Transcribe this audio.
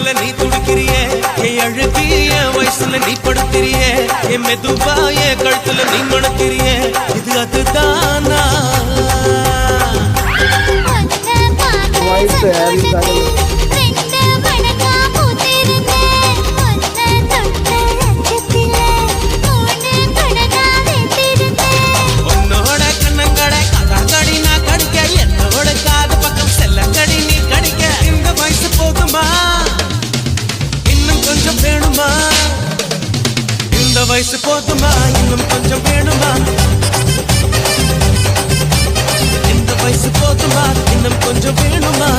வயசுல நீ துடிக்கிறியே என் அழுகி என் வயசுல நீ படுத்திரியே என் மெதுவா என் கழுத்துல நீ மணக்கிறியே இது அதுதானா உன்னோட கண்ணங்கடை கடி நான் கடிக்க என்னோட காது பக்கம் செல்லங்கடி நீ கடிக்க இந்த வயசு போதுமா இன்னும் கொஞ்சம் வேணுமா இந்த வயசு போதுமா இன்னும் கொஞ்சம் வேணுமா இந்த வயசு போதுமா இன்னும் கொஞ்சம் வேணுமா